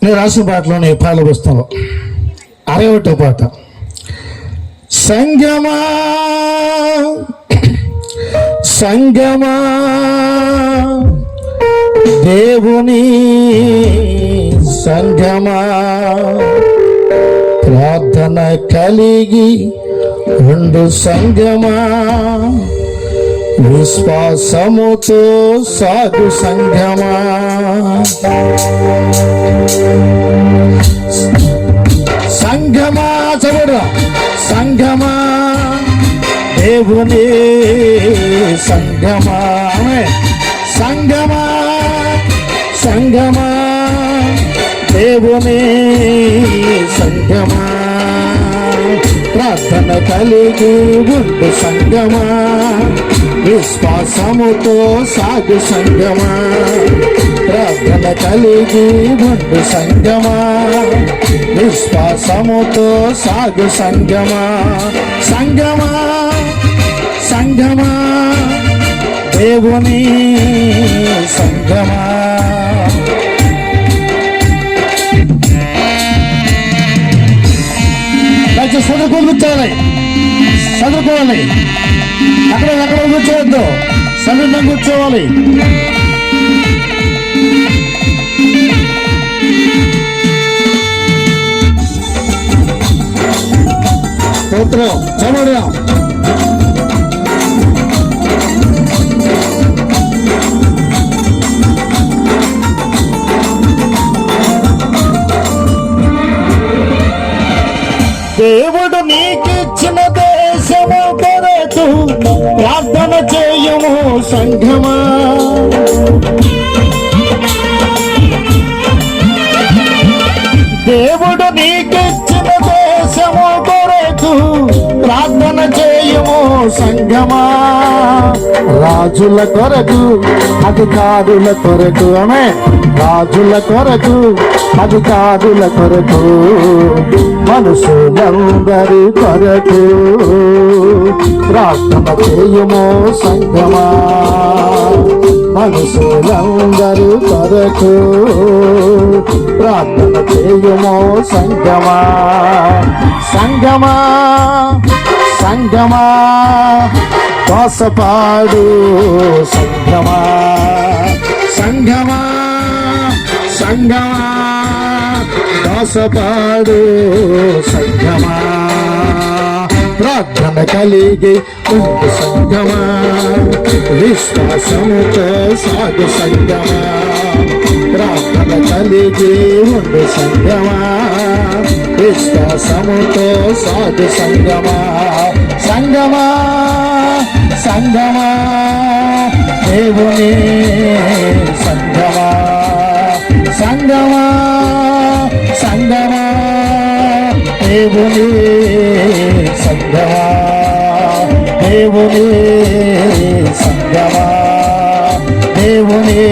నేను రాసిన పాటలోని పాల పుస్తకం 61వ పాట. సంగమా సంగమా దేవుని సంగమా, ప్రార్థన కలిగి ఉండు సంగమా, విశ్వాసముతో సాగు సంగమా. సంగమా చదువు, సంగమా దేవుని సంగమా, సంగమా సంగమా దేవుని సంగమా, ప్రార్థన కలిగి ఉండు సంగమా, విశ్వాసముతో సాగు సంగమా, ప్రార్థన కలిగి ఉండు సంగమా, విశ్వాసముతో సాగు సంగమా. సంగమా సంగమా దేవుని సంగమా. చదువుకోవాలి, చదువుకోవాలి, అక్కడ కూర్చోవద్దు, సమీపం కూర్చోవాలి. స్తోత్రం చదవడం. దేవుడు నీకిచ్చిన దేశము కొరకు ప్రార్థన చేయము సంఘమా. దేవుడు నీకిచ్చిన దేశము కొరకు ప్రార్థన చేయము సంఘమా. రాజుల కొరకు, అధికారుల కొరకు, ఆమె రాజుల కొరకు, అధికారుల కొరకు, మనుషులందరి కొరకు ప్రార్థన చేయము సంఘమా. మనుషులందరి కొరకు ప్రార్థన చేయము సంఘమా. సంఘమా సంఘమా దోసపాడు సంఘమా. సంఘమా సంఘమా దోసపాడు సంఘమా, ప్రార్థన కలిగి ఉండు సంఘమా, విశ్వాసముతో సాగు సంఘమా, ప్రార్థన కలిగి ఉండు సంఘమా, విశ్వాసముతో సాగు సంఘమా. సంఘమా సంఘమా దేవుని సంఘమా. సంఘమా సంఘమా దేవుని సంఘమా, దేవుని సంఘమా, దేవుని